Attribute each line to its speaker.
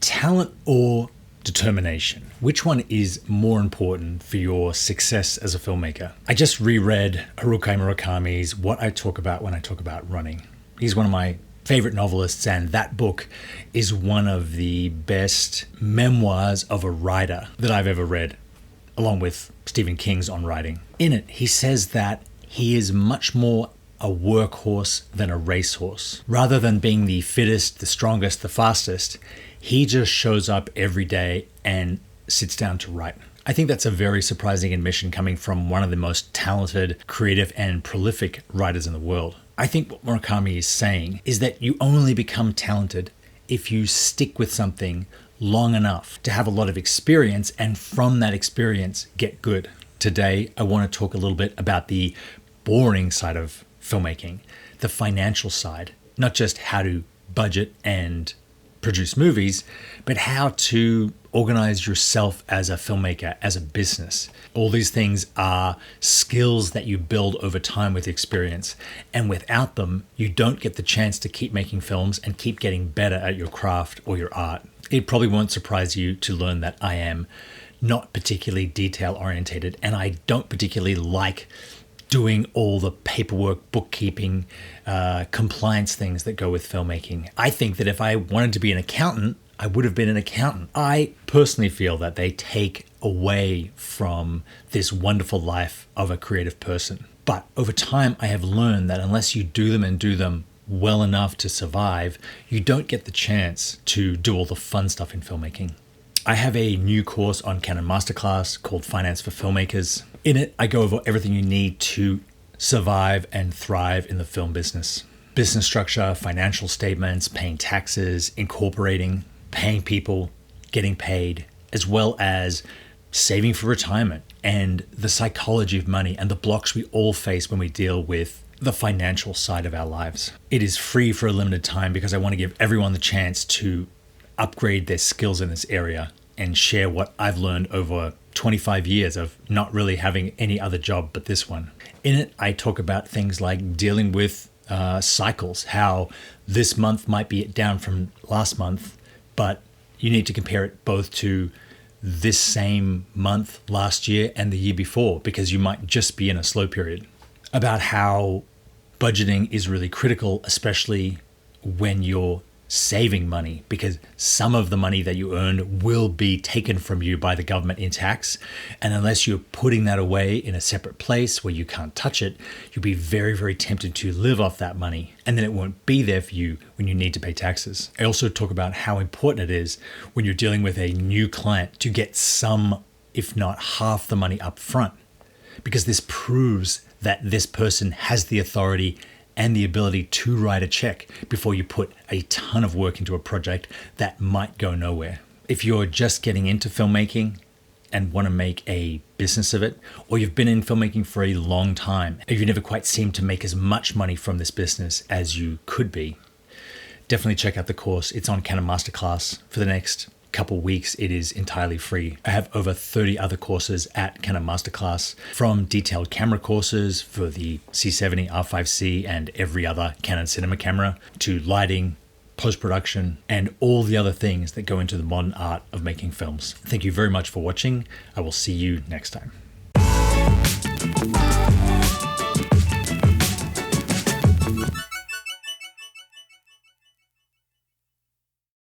Speaker 1: Talent or determination? Which one is more important for your success as a filmmaker? I just reread Haruki Murakami's What I Talk About When I Talk About Running. He's one of my favorite novelists, and that book is one of the best memoirs of a writer that I've ever read, along with Stephen King's On Writing. In it, he says that he is much more a workhorse than a racehorse. Rather than being the fittest, the strongest, the fastest, he just shows up every day and sits down to write. I think that's a very surprising admission coming from one of the most talented, creative, and prolific writers in the world. I think what Murakami is saying is that you only become talented if you stick with something long enough to have a lot of experience, and from that experience, get good. Today, I want to talk a little bit about the boring side of filmmaking, the financial side, not just how to budget and produce movies, but how to organize yourself as a filmmaker, as a business. All these things are skills that you build over time with experience. And without them, you don't get the chance to keep making films and keep getting better at your craft or your art. It probably won't surprise you to learn that I am not particularly detail orientated, and I don't particularly like doing all the paperwork, bookkeeping, compliance things that go with filmmaking. I think that if I wanted to be an accountant, I would have been an accountant. I personally feel that they take away from this wonderful life of a creative person. But over time, I have learned that unless you do them and do them well enough to survive, you don't get the chance to do all the fun stuff in filmmaking. I have a new course on Canon Masterclass called Finance for Filmmakers. In it, I go over everything you need to survive and thrive in the film business. Business structure, financial statements, paying taxes, incorporating, paying people, getting paid, as well as saving for retirement and the psychology of money and the blocks we all face when we deal with the financial side of our lives. It is free for a limited time because I want to give everyone the chance to upgrade their skills in this area and share what I've learned over 25 years of not really having any other job but this one. In it, I talk about things like dealing with cycles, how this month might be down from last month, but you need to compare it both to this same month last year and the year before, because you might just be in a slow period. About how budgeting is really critical, especially when you're saving money, because some of the money that you earn will be taken from you by the government in tax. And unless you're putting that away in a separate place where you can't touch it, you'll be very, very tempted to live off that money. And then it won't be there for you when you need to pay taxes. I also talk about how important it is when you're dealing with a new client to get some, if not half the money up front, because this proves that this person has the authority and the ability to write a check before you put a ton of work into a project that might go nowhere. If you're just getting into filmmaking and want to make a business of it, or you've been in filmmaking for a long time and you never quite seem to make as much money from this business as you could be, definitely check out the course. It's on Canon Masterclass. For the next couple weeks, it is entirely free. I have over 30 other courses at Canon Masterclass, from detailed camera courses for the C70, R5C, and every other Canon cinema camera, to lighting, post-production, and all the other things that go into the modern art of making films. Thank you very much for watching. I will see you next time.